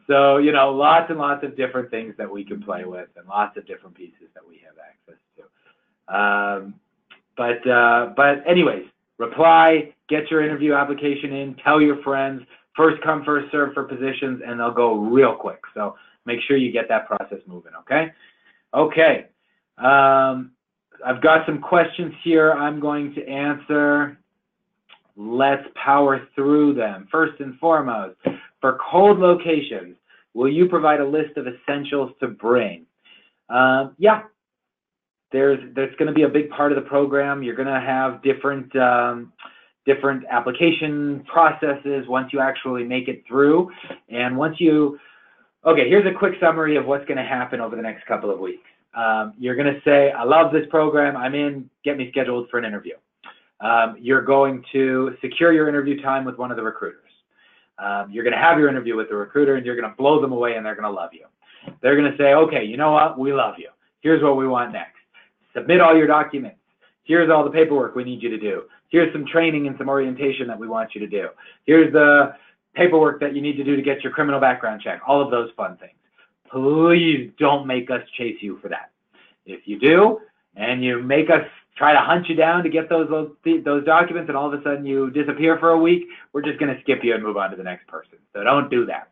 So, you know, lots and lots of different things that we can play with and lots of different pieces that we have access to. But anyways, reply, get your interview application in, tell your friends, first come, first serve for positions, and they'll go real quick. So make sure you get that process moving, okay? Okay. I've got some questions here I'm going to answer. Let's power through them. First and foremost, for cold locations, will you provide a list of essentials to bring? Yeah. That's going to be a big part of the program. You're going to have different application processes once you actually make it through. And once you, okay, here's a quick summary of what's going to happen over the next couple of weeks. You're going to say, I love this program. I'm in. Get me scheduled for an interview. You're going to secure your interview time with one of the recruiters. You're going to have your interview with the recruiter, and you're going to blow them away, and they're going to love you. They're going to say, okay, you know what? We love you. Here's what we want next. Submit all your documents. Here's all the paperwork we need you to do. Here's some training and some orientation that we want you to do. Here's the paperwork that you need to do to get your criminal background check. All of those fun things. Please don't make us chase you for that. If you do, and you make us try to hunt you down to get those documents, and all of a sudden you disappear for a week, we're just going to skip you and move on to the next person. So don't do that.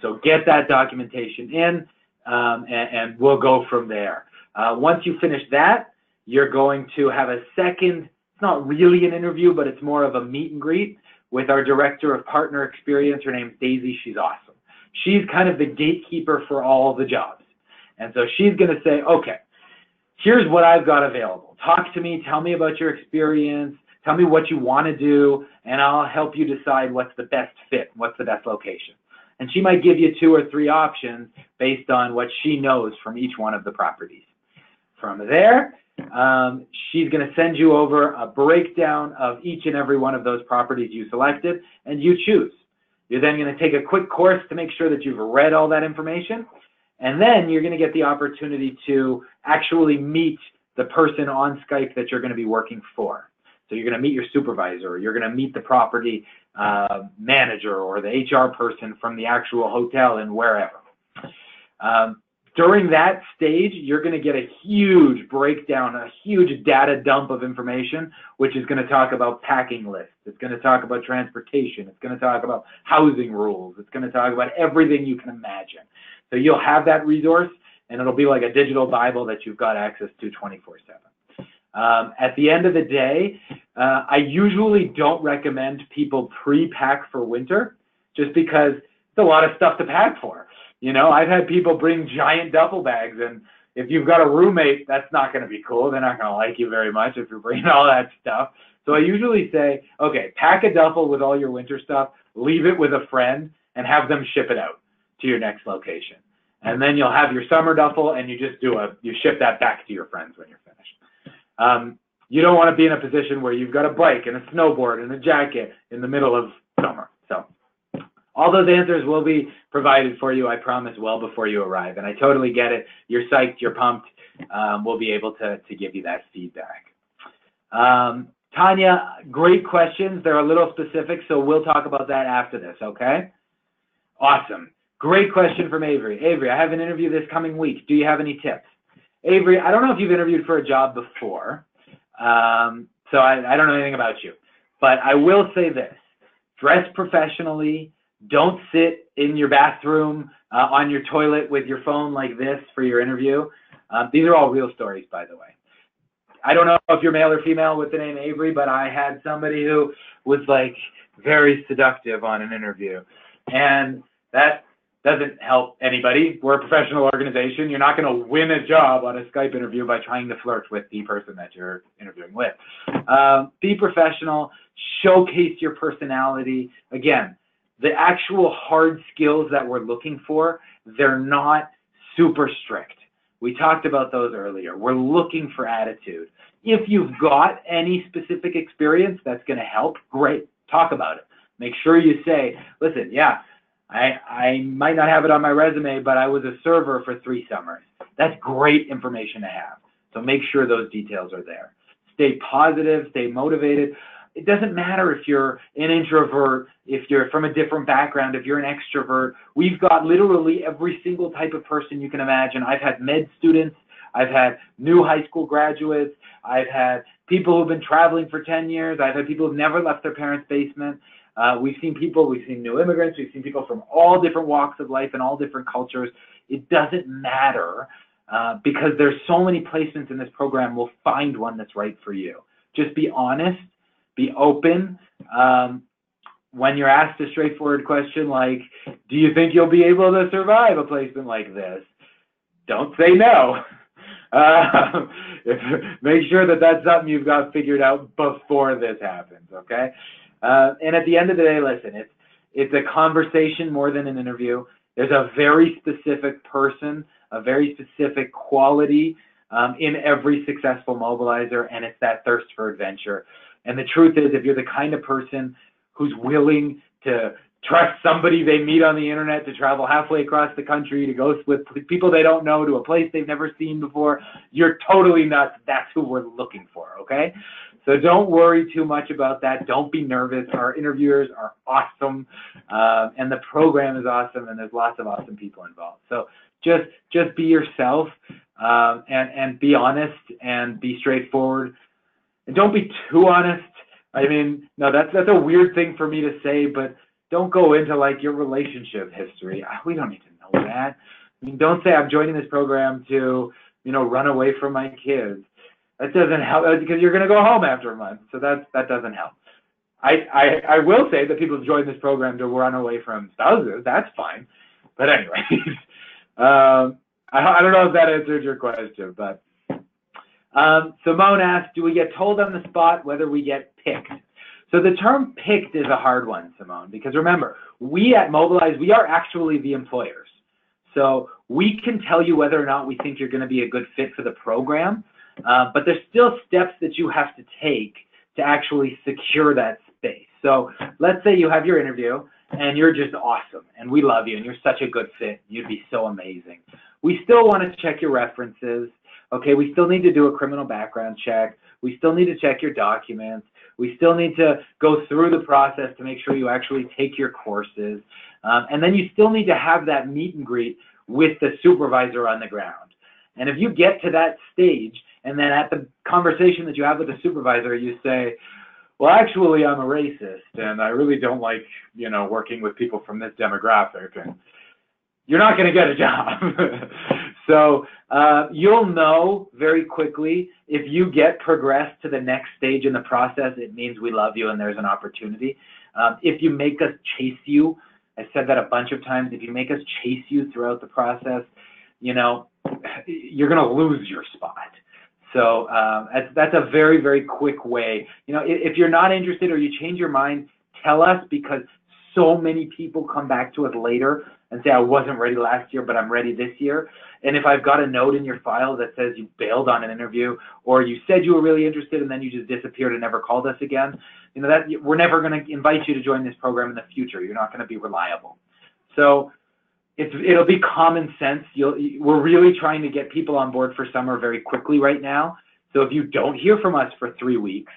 So get that documentation in, and we'll go from there. Once you finish that, you're going to have a second, it's not really an interview, but it's more of a meet and greet with our Director of Partner Experience. Her name's Daisy. She's awesome. She's kind of the gatekeeper for all the jobs. And so she's going to say, okay, here's what I've got available. Talk to me. Tell me about your experience. Tell me what you want to do, and I'll help you decide what's the best fit, what's the best location. And she might give you 2 or 3 options based on what she knows from each one of the properties. From there, she's going to send you over a breakdown of each and every one of those properties you selected, and you choose. You're then going to take a quick course to make sure that you've read all that information, and then you're going to get the opportunity to actually meet the person on Skype that you're going to be working for. So you're going to meet your supervisor, or you're going to meet the property manager or the HR person from the actual hotel and wherever. During that stage, you're going to get a huge breakdown, a huge data dump of information, which is going to talk about packing lists. It's going to talk about transportation. It's going to talk about housing rules. It's going to talk about everything you can imagine. So you'll have that resource, and it'll be like a digital Bible that you've got access to 24/7. At the end of the day, I usually don't recommend people pre-pack for winter, just because it's a lot of stuff to pack for. You know, I've had people bring giant duffel bags, and if you've got a roommate, that's not going to be cool. They're not going to like you very much if you're bringing all that stuff. So I usually say, okay, pack a duffel with all your winter stuff, leave it with a friend, and have them ship it out to your next location. And then you'll have your summer duffel, and you ship that back to your friends when you're finished. You don't want to be in a position where you've got a bike and a snowboard and a jacket in the middle of summer. So all those answers will be provided for you, I promise, well before you arrive. And I totally get it. You're psyched, you're pumped. We'll be able to give you that feedback. Tanya, great questions. They're a little specific, so we'll talk about that after this, okay? Awesome. Great question from Avery. Avery, I have an interview this coming week. Do you have any tips? Avery, I don't know if you've interviewed for a job before, so I don't know anything about you. But I will say this. Dress professionally. Don't sit in your bathroom on your toilet with your phone like this for your interview. These are all real stories, by the way. I don't know if you're male or female with the name Avery, but I had somebody who was like very seductive on an interview. And that doesn't help anybody. We're a professional organization. You're not going to win a job on a Skype interview by trying to flirt with the person that you're interviewing with. Be professional. Showcase your personality. Again, the actual hard skills that we're looking for, they're not super strict. We talked about those earlier. We're looking for attitude. If you've got any specific experience that's going to help, great. Talk about it. Make sure you say, listen, yeah, I might not have it on my resume, but I was a server for 3 summers. That's great information to have. So make sure those details are there. Stay positive, stay motivated. It doesn't matter if you're an introvert, if you're from a different background, if you're an extrovert. We've got literally every single type of person you can imagine. I've had med students. I've had new high school graduates. I've had people who've been traveling for 10 years. I've had people who've never left their parents' basement. We've seen new immigrants. We've seen people from all different walks of life and all different cultures. It doesn't matter because there's so many placements in this program. We'll find one that's right for you. Just be honest. Be open. When you're asked a straightforward question like, do you think you'll be able to survive a placement like this? Don't say no. Make sure that that's something you've got figured out before this happens, okay? And at the end of the day, listen, it's a conversation more than an interview. There's a very specific person, a very specific quality in every successful mobilizer, and it's that thirst for adventure. And the truth is, if you're the kind of person who's willing to trust somebody they meet on the internet to travel halfway across the country to go with people they don't know to a place they've never seen before, you're totally nuts. That's who we're looking for, okay? So don't worry too much about that. Don't be nervous. Our interviewers are awesome, and the program is awesome, and there's lots of awesome people involved. So just be yourself and be honest and be straightforward. And don't be too honest. I mean, no, that's a weird thing for me to say, but don't go into like your relationship history. We don't need to know that. I mean, don't say I'm joining this program to, run away from my kids. That doesn't help because you're going to go home after a month. So that doesn't help. I will say that people join this program to run away from spouses. That's fine. But anyway, I don't know if that answered your question, but Simone asked, do we get told on the spot whether we get picked? So the term picked is a hard one, Simone, because remember, we at Mobilize, we are actually the employers. So we can tell you whether or not we think you're going to be a good fit for the program, but there's still steps that you have to take to actually secure that space. So let's say you have your interview and you're just awesome and we love you and you're such a good fit. You'd be so amazing. We still want to check your references. Okay, we still need to do a criminal background check. We still need to check your documents. We still need to go through the process to make sure you actually take your courses. And then you still need to have that meet and greet with the supervisor on the ground. And if you get to that stage, and then at the conversation that you have with the supervisor, you say, well, actually, I'm a racist, and I really don't like, working with people from this demographic, and you're not going to get a job. So you'll know very quickly if you get progressed to the next stage in the process, it means we love you and there's an opportunity. If you make us chase you, I said that a bunch of times, if you make us chase you throughout the process, you're going to lose your spot. So that's a very, very quick way. If you're not interested or you change your mind, tell us, because so many people come back to us later and say, I wasn't ready last year, but I'm ready this year. And if I've got a note in your file that says you bailed on an interview, or you said you were really interested and then you just disappeared and never called us again, that we're never going to invite you to join this program in the future. You're not going to be reliable. So it'll be common sense. We're really trying to get people on board for summer very quickly right now. So if you don't hear from us for 3 weeks,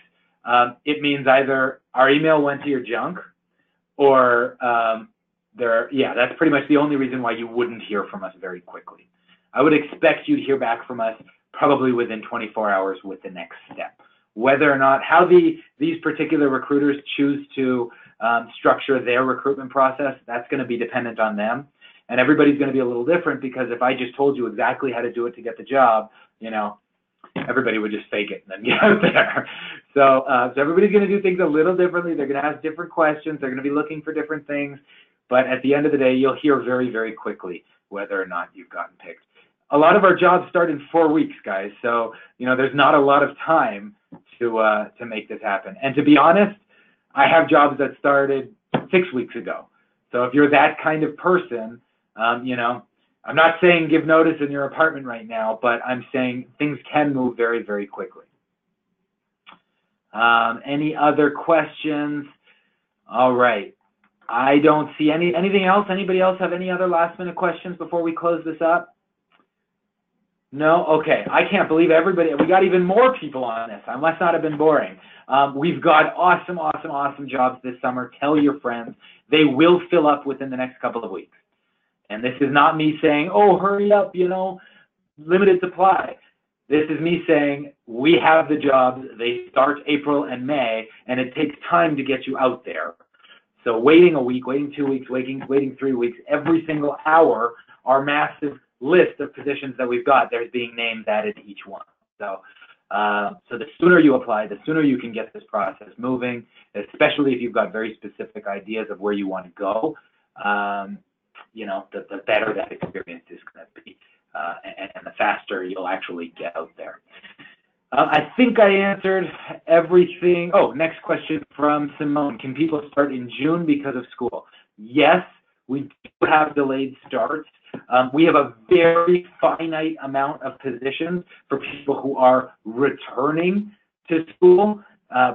it means either our email went to your junk, or that's pretty much the only reason why you wouldn't hear from us very quickly. I would expect you to hear back from us probably within 24 hours with the next step. Whether or not, how these particular recruiters choose to structure their recruitment process, that's going to be dependent on them. And everybody's going to be a little different, because if I just told you exactly how to do it to get the job, everybody would just fake it and then get out there. So everybody's going to do things a little differently. They're going to ask different questions. They're going to be looking for different things. But at the end of the day, you'll hear very, very quickly whether or not you've gotten picked. A lot of our jobs start in 4 weeks, guys. So, there's not a lot of time to make this happen. And to be honest, I have jobs that started 6 weeks ago. So if you're that kind of person, I'm not saying give notice in your apartment right now, but I'm saying things can move very, very quickly. Any other questions? All right. I don't see anything else. Anybody else have any other last minute questions before we close this up? No? Okay. I can't believe we got even more people on this. I must not have been boring. We've got awesome, awesome, awesome jobs this summer. Tell your friends. They will fill up within the next couple of weeks. And this is not me saying, oh, hurry up, limited supply. This is me saying we have the jobs. They start April and May, and it takes time to get you out there. So waiting a week, waiting 2 weeks, waiting 3 weeks, every single hour, our massive list of positions that we've got, there's being names added to each one. So the sooner you apply, the sooner you can get this process moving, especially if you've got very specific ideas of where you want to go. The better that experience is going to be, and the faster you'll actually get out there. I think I answered everything. Oh, next question from Simone. Can people start in June because of school? Yes, we do have delayed starts. We have a very finite amount of positions for people who are returning to school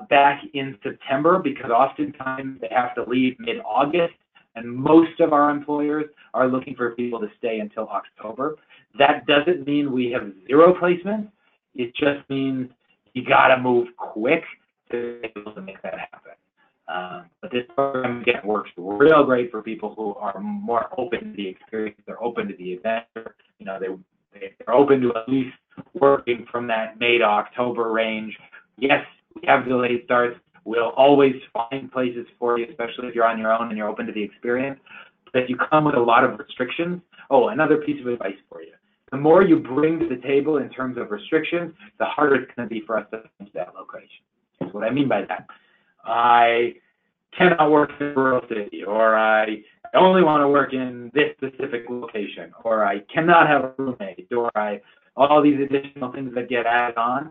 back in September, because oftentimes they have to leave mid-August, and most of our employers are looking for people to stay until October. That doesn't mean we have zero placements. It just means you got to move quick to be able to make that happen. But this program, again, works real great for people who are more open to the experience. They're open to the adventure. They're open to at least working from that May to October range. Yes, we have delayed starts. We'll always find places for you, especially if you're on your own and you're open to the experience. But if you come with a lot of restrictions, another piece of advice for you. The more you bring to the table in terms of restrictions, the harder it's going to be for us to finish that location. Here's what I mean by that. I cannot work in a rural city, or I only want to work in this specific location, or I cannot have a roommate, or all these additional things that get added on.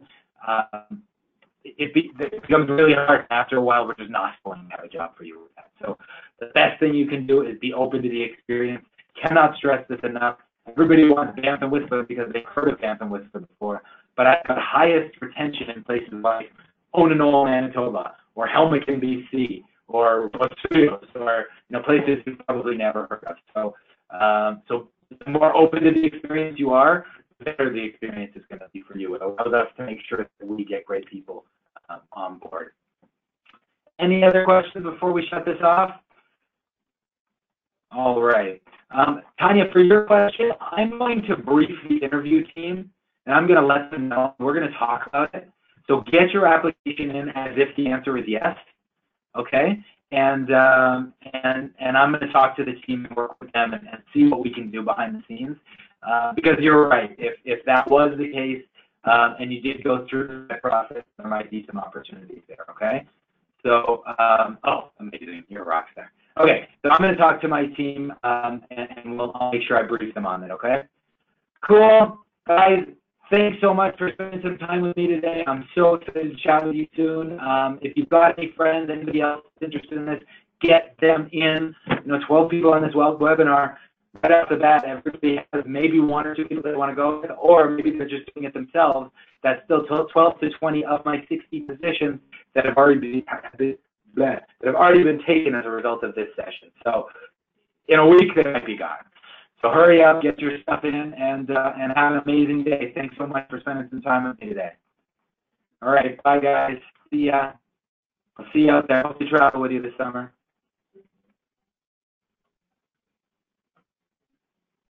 It becomes really hard. After a while, we're just not going to have a job for you with that. So the best thing you can do is be open to the experience. Cannot stress this enough. Everybody wants Banff and Whistler because they've heard of Banff and Whistler before. But I've got highest retention in places like Onanol, Manitoba, or Helmick in BC, or Studios, or places you've probably never heard of. So the more open to the experience you are, the better the experience is going to be for you. It allows us to make sure that we get great people on board. Any other questions before we shut this off? All right. Tanya, for your question, I'm going to brief the interview team, and I'm going to let them know. We're going to talk about it. So get your application in as if the answer is yes, okay? And I'm going to talk to the team and work with them and see what we can do behind the scenes. Because you're right, if that was the case and you did go through that process, there might be some opportunities there, okay? So, oh, amazing, you're a rock star. Okay, so I'm going to talk to my team and I'll make sure I brief them on it, okay? Cool. Guys, thanks so much for spending some time with me today. I'm so excited to chat with you soon. If you've got any friends, anybody else interested in this, get them in. 12 people on this webinar. Right off the bat, everybody has maybe one or two people that want to go, or maybe they're just doing it themselves. That's still 12 to 20 of my 60 positions that have already been taken as a result of this session. So in a week, they might be gone. So hurry up, get your stuff in, and have an amazing day. Thanks so much for spending some time with me today. All right, bye guys. See ya. I'll see you out there. Hope to travel with you this summer.